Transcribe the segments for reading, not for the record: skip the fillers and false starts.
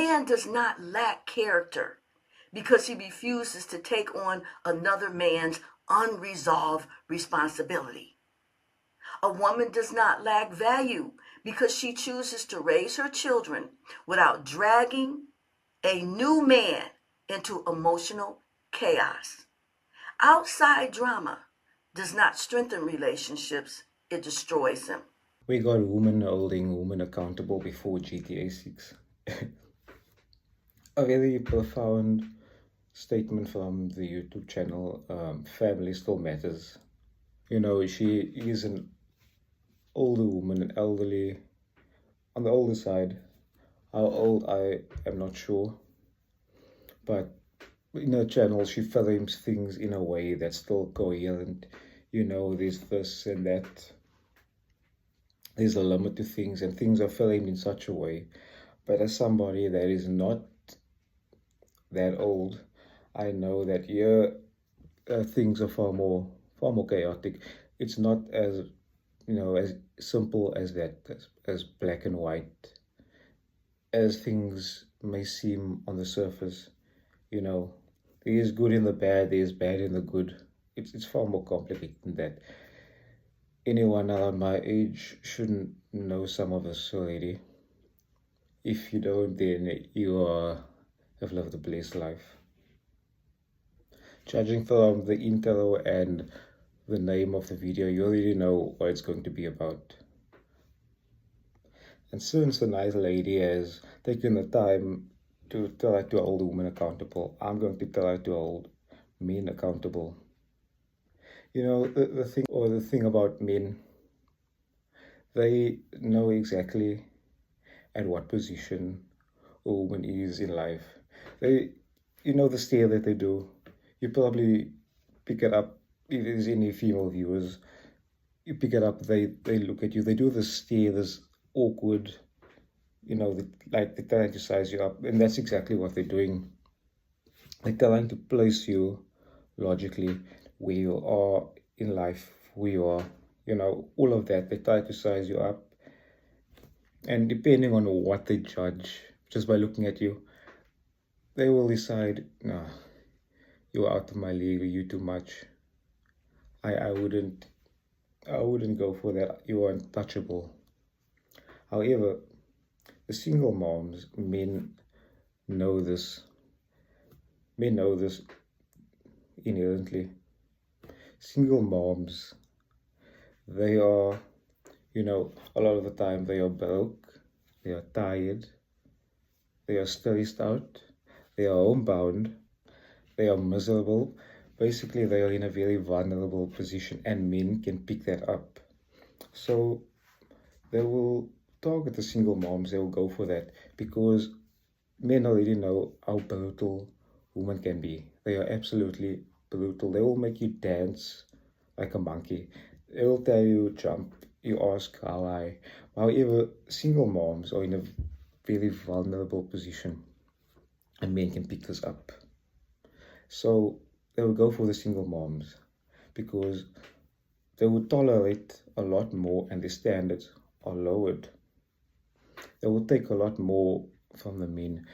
man does not lack character because he refuses to take on another man's unresolved responsibility. A woman does not lack value because she chooses to raise her children without dragging a new man into emotional chaos. Outside drama does not strengthen relationships, it destroys them. We got women holding women accountable before GTA 6. A very profound statement from the YouTube channel, Family Still Matters. She is an older woman, an elderly, on the older side. How old, I am not sure. But in her channel, she frames things in a way that's still coherent. There's this and that. There's a limit to things, and things are framed in such a way. But as somebody that is not that old, I know that here things are far more chaotic. It's not as as simple as that, as black and white as things may seem on the surface. There is good in the bad, there is bad in the good. It's far more complicated than that. Anyone around my age shouldn't know some of this already. If you don't, then you have lived a blessed life. Judging from the intro and the name of the video, you already know what it's going to be about. And since the nice lady has taken the time to try to hold women accountable, I'm going to try to hold men accountable. The thing about men, they know exactly at what position a woman is in life. The stare that they do. You probably pick it up. If there's any female viewers, you pick it up, they look at you, they do this stare, this awkward, they're trying to size you up, and that's exactly what they're doing. They're trying to place you logically where you are in life, where you are, all of that. They try to size you up, and depending on what they judge, just by looking at you, they will decide, no, you're out of my league, you too much. I wouldn't go for that. You are untouchable. However, the single moms, men know this. Men know this inherently. Single moms, they are, a lot of the time they are broke, they are tired, they are stressed out, they are homebound, they are miserable. Basically, they are in a very vulnerable position, and men can pick that up. So they will target the single moms, they will go for that, because men already know how brutal women can be. They are absolutely brutal. They will make you dance like a monkey. They will tell you jump, you ask how high. However, single moms are in a very vulnerable position, and men can pick this up. So they will go for the single moms because they would tolerate a lot more, and their standards are lowered. They will take a lot more from the men.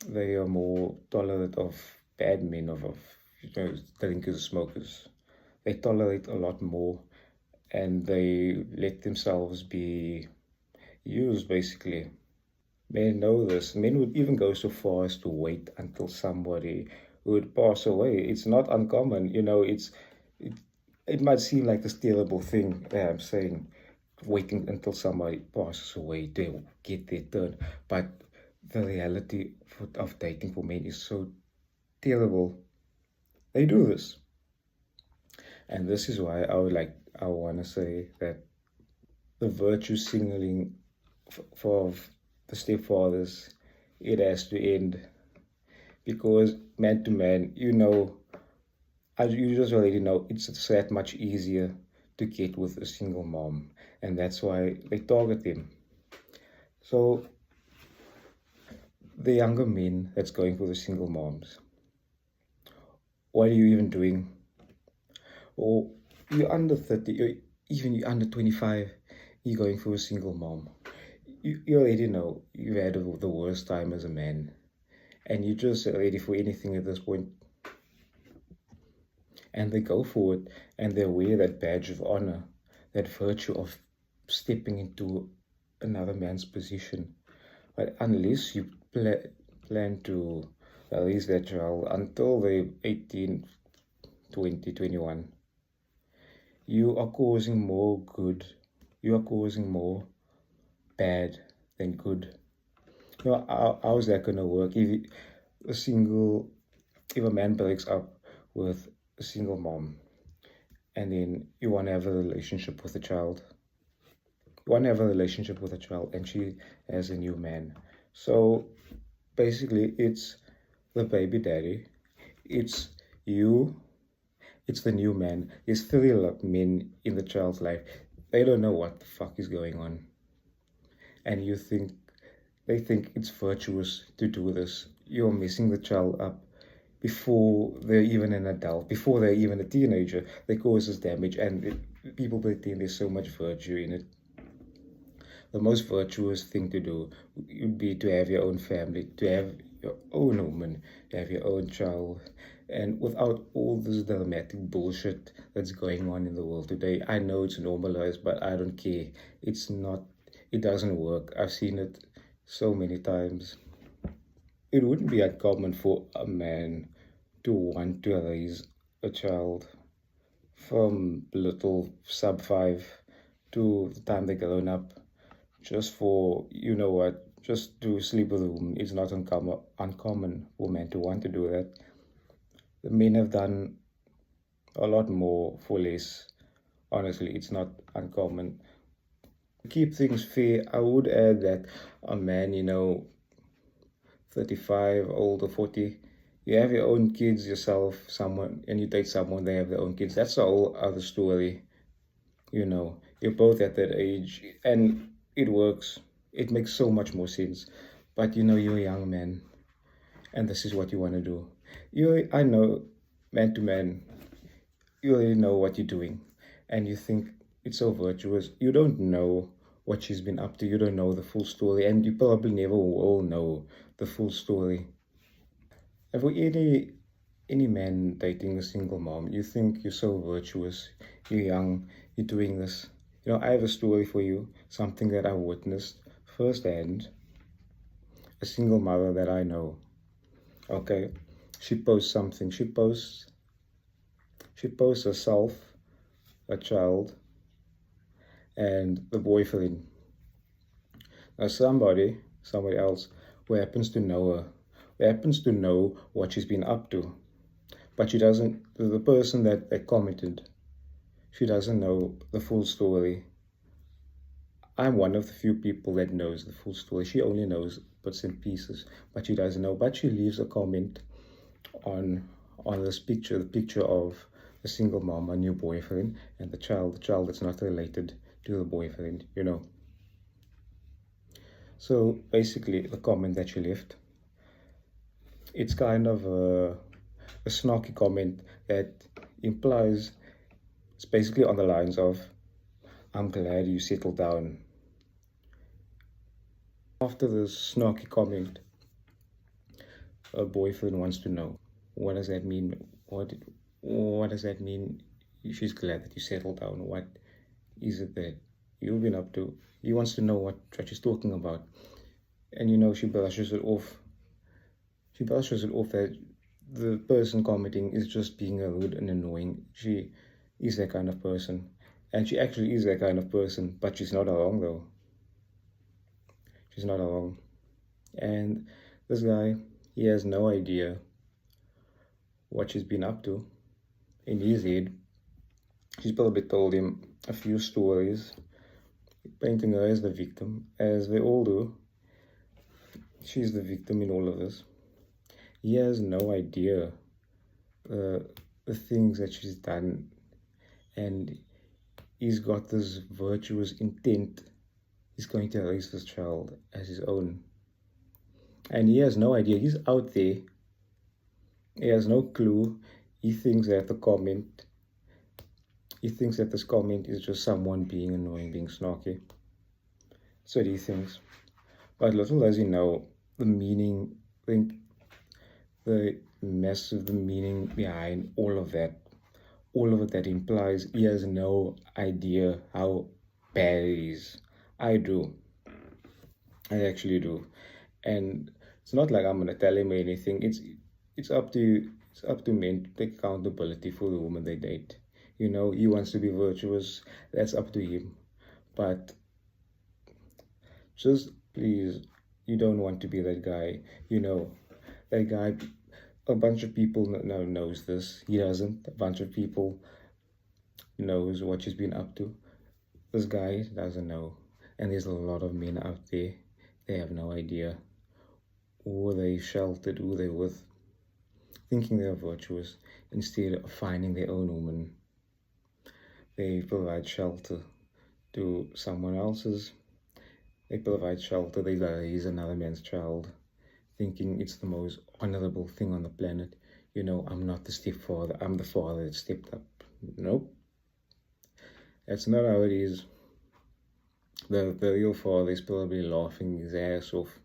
They are more tolerant of bad men, of drinkers, smokers. They tolerate a lot more, and they let themselves be used, basically. Men know this. Men would even go so far as to wait until somebody would pass away. It's not uncommon, it might seem like this terrible thing that I'm saying, waiting until somebody passes away to get their turn. But the reality of dating for men is so terrible. They do this. And this is why I want to say that the virtue signaling for the stepfathers, it has to end. Because man to man, as you just already know, it's that much easier to get with a single mom. And that's why they target them. So the younger men that's going for the single moms, what are you even doing? Or you're under 30, or even you're under 25, you're going for a single mom. you already know you've had the worst time as a man, and you're just ready for anything at this point. And they go for it, and they wear that badge of honor, that virtue of stepping into another man's position. But unless you plan to raise that child until they're 18, 20, 21, you are causing more good. You are causing more bad than good. You know, how is that going to work? A single, if a man breaks up with a single mom, and then you want to have a relationship with a child, and she has a new man. So basically, it's the baby daddy, it's you, it's the new man. There's three men in the child's life. They don't know what the fuck is going on. And they think it's virtuous to do this. You're messing the child up before they're even an adult, before they're even a teenager. They cause this damage, and people pretend there's so much virtue in it. The most virtuous thing to do would be to have your own family, to have your own woman, to have your own child, and without all this dramatic bullshit that's going on in the world today. I know it's normalized, but I don't care. It's not, it doesn't work. I've seen it so many times. It wouldn't be uncommon for a man to want to raise a child from little sub 5 to the time they're grown up, just for, you know what, just to sleep with a woman. It's not uncommon for men to want to do that. The men have done a lot more for less. Honestly, it's not uncommon. To keep things fair, I would add that a man, 35, older, 40, you have your own kids yourself, someone, and you date someone, they have their own kids. That's a whole other story. You're both at that age, and it works. It makes so much more sense. But you're a young man, and this is what you want to do. I know, man to man, you already know what you're doing, and you think it's so virtuous. You don't know what she's been up to. You don't know the full story, and you probably never will know the full story. And for any man dating a single mom, you think you're so virtuous, you're young, you're doing this. I have a story for you, something that I witnessed firsthand. A single mother that I know. Okay, she posts something. She posts herself, a child, and the boyfriend. Now somebody else who happens to know her, who happens to know what she's been up to, but she doesn't, the person that commented, she doesn't know the full story. I'm one of the few people that knows the full story. She only knows bits and pieces, but she doesn't know. But she leaves a comment on this picture, the picture of a single mom, a new boyfriend, and the child that's not related to the boyfriend, So basically, the comment that she left, it's kind of a snarky comment that implies, it's basically on the lines of, I'm glad you settled down. After this snarky comment, her boyfriend wants to know, what does that mean? What does that mean? She's glad that you settled down. What is it that you've been up to? He wants to know what she's talking about. And she brushes it off. She brushes it off that the person commenting is just being rude and annoying. She is that kind of person. And she actually is that kind of person, but she's not alone though. She's not alone. And this guy, he has no idea what she's been up to. In his head, she's probably told him a few stories, painting her as the victim, as they all do. She's the victim in all of this. He has no idea the things that she's done, and he's got this virtuous intent. He's going to raise this child as his own. And he has no idea. He's out there. He has no clue. He thinks that this comment is just someone being annoying, being snarky. That's what he thinks. But little does he know the meaning, the mess of the meaning behind all of that. All of it that implies he has no idea how bad it is. I do. I actually do. And it's not like I'm gonna tell him or anything. It's up to men to take accountability for the woman they date. He wants to be virtuous. That's up to him. But just please, you don't want to be that guy. That guy. A bunch of people knows this. He doesn't. A bunch of people knows what she's been up to. This guy doesn't know. And there's a lot of men out there. They have no idea who they sheltered, who they with, thinking they're virtuous instead of finding their own woman. They provide shelter to someone else's. They provide shelter. They raise another man's child, thinking it's the most honorable thing on the planet. I'm not the stepfather. I'm the father that stepped up. Nope. That's not how it is. The real father is probably laughing his ass off.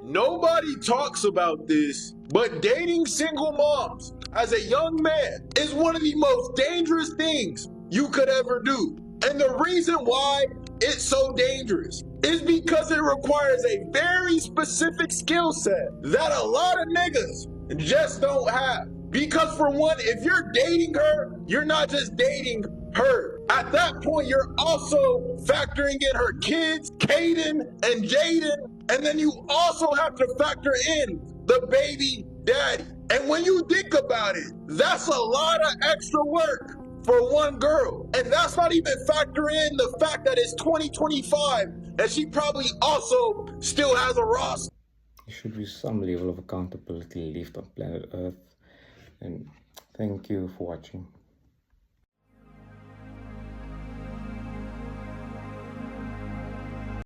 Nobody talks about this, but dating single moms as a young man is one of the most dangerous things you could ever do. And the reason why it's so dangerous is because it requires a very specific skill set that a lot of niggas just don't have. Because for one, if you're dating her, you're not just dating her. At that point, you're also factoring in her kids, Caden and Jaden, and then you also have to factor in the baby daddy. And when you think about it, that's a lot of extra work for one girl. And that's not even factoring in the fact that it's 2025 and she probably also still has a roster. There should be some level of accountability left on planet Earth. And thank you for watching.